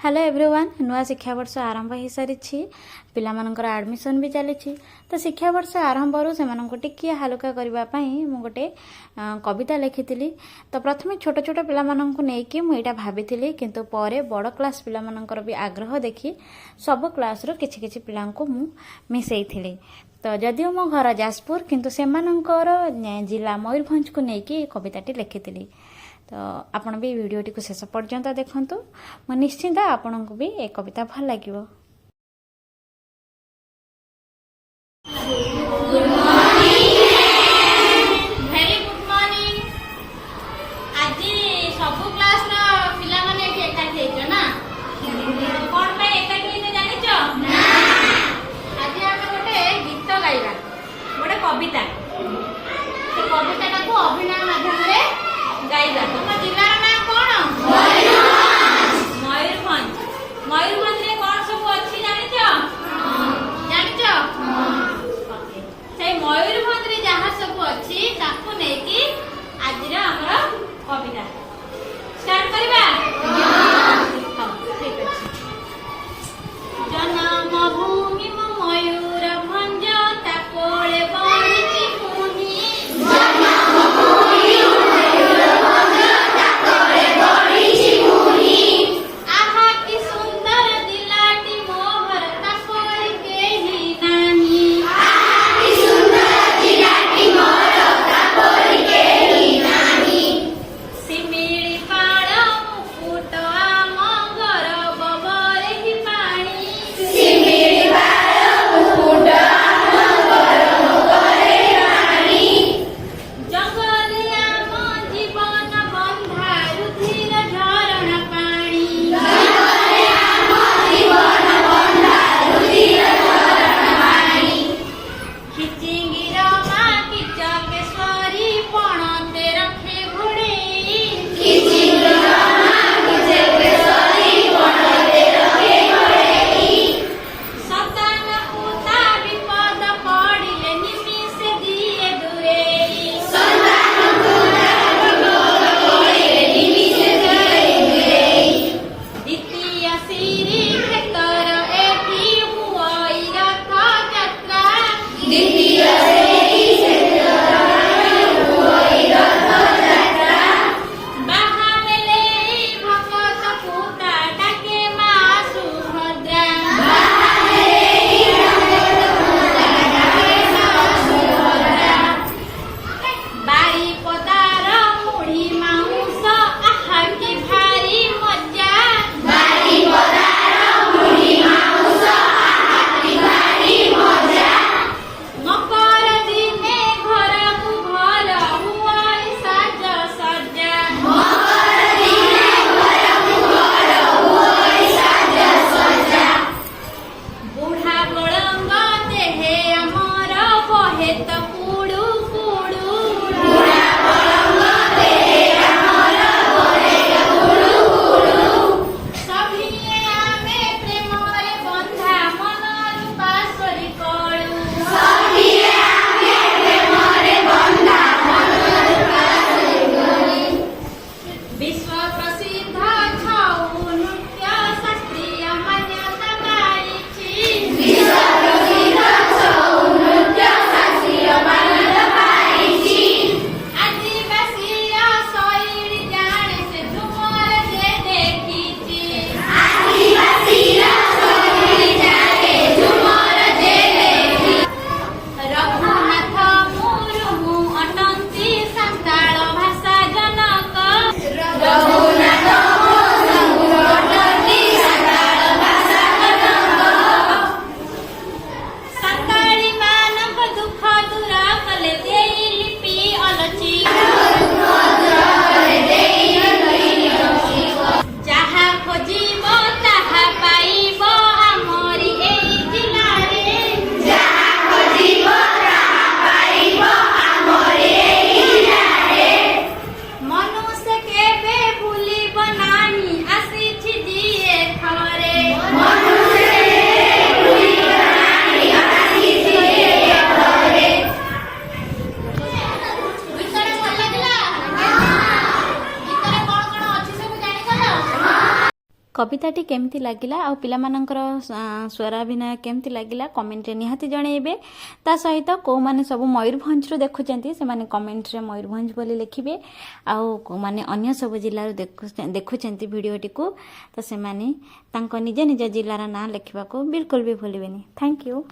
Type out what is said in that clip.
Hello everyone नुआ शिक्षा वर्ष आरंभ हो सारी पिलामानंकर एडमिशन भी चली तो शिक्षा वर्ष आरंभ से टिकिए हालुका करने गोटे कविता लिखी तो प्रथम छोट छोट पिलामानंकु नेकी मुझे भाभी किंतु पर बड़ क्लास पिलामानंकर भी आग्रह देखी सब क्लास रो किछि किछि पिलांको मु मिसई थिली। तो जदिओ मो घर जाजपुर किंतु सेमानंकर जिला मयूरभंज को नेकी कविताटी लिखी। तो आपण भी वीडियो टी को शेष पर्यंत देखंतु मो निश्चिंत आपण को भी ए कविता भल लागिवो। कविता से कविता को अभिनय माध्यम रे गाइबा। तुम जिलार नाम कोन? मयूरभंज। मयूरभंज रे कोन सब अछि जानिछ? जानिछ? से मयूरभंज रे जहा सब अछि ताकू नै कि आज रे हमर कविता स्टार्ट करबा। हां ठीक अछि। जन्म भूमि मयूरभंज ताकोळे बढिछि पुनी। आहा कि सुंदर दिलाटी मोहर ताकोळे केही नाही। सिमिळी पाळ मुकुट आम गरब बरेहि पाणी। जंगले आम जीवन बंधा रुधिर झरण पाणी। खिचिंगिर मा किचकेश्वरी पणते रखे घोड़ेई। सतान पूता विपद पड़िले निमिषे दिए दूरेई। द्वितीय सिरी भेतर एठी हुई रथ यात्रा। बाहामेले भगत पूता डाके मा सुभद्रा। बारी पदार मुढ़ी माउस आहा कि भारी मजा। मकर दिने घर को घर हुई साज सज्जा। बुढ़ा बड़ंग देहे अमर बहे त कुड़ू कुड़ू। सभिए आमे प्रेम रे बंधा मनरु बासरी कळू। विश्व प्रसिद्ध छौ नृत्य शास्त्रीय मान्यता पाइछि। आदिवासी शैली जाने से झुमर जे देखिछि। रघुनाथ मुर्मु अटंती संताल भाषा जनक। संताली मानव दुख दूर कले देई लिपि अलची। जहा खोजिब ताहा पाइब आमरी एई जिलारे। मनुष्य केबे भूलिब नाही आसिछि जिए थरे। गीतरे ଭଲ ଲାଗିଲା? ଗୀତରେ କଣ କଣ ଅଛି ସବୁ ଜାଣିଗଲ? कविताटी केमती लगिला आ पिलामानंकर स्वराभिनय केमती लगिला कमेंट रे निहाती जणेबे ता सहित को माने सब मयूरभंज रु देखुचंती से माने कमेंट रे मयूरभंज बोली लिखिबे आ को माने अन्य सब जिल्ला रु देखुचंती वीडियोटी को तो से माने तांको निज निज जिल्लार नाम लिखिबा को बिल्कुल भी भूलिबेनी। Thank you.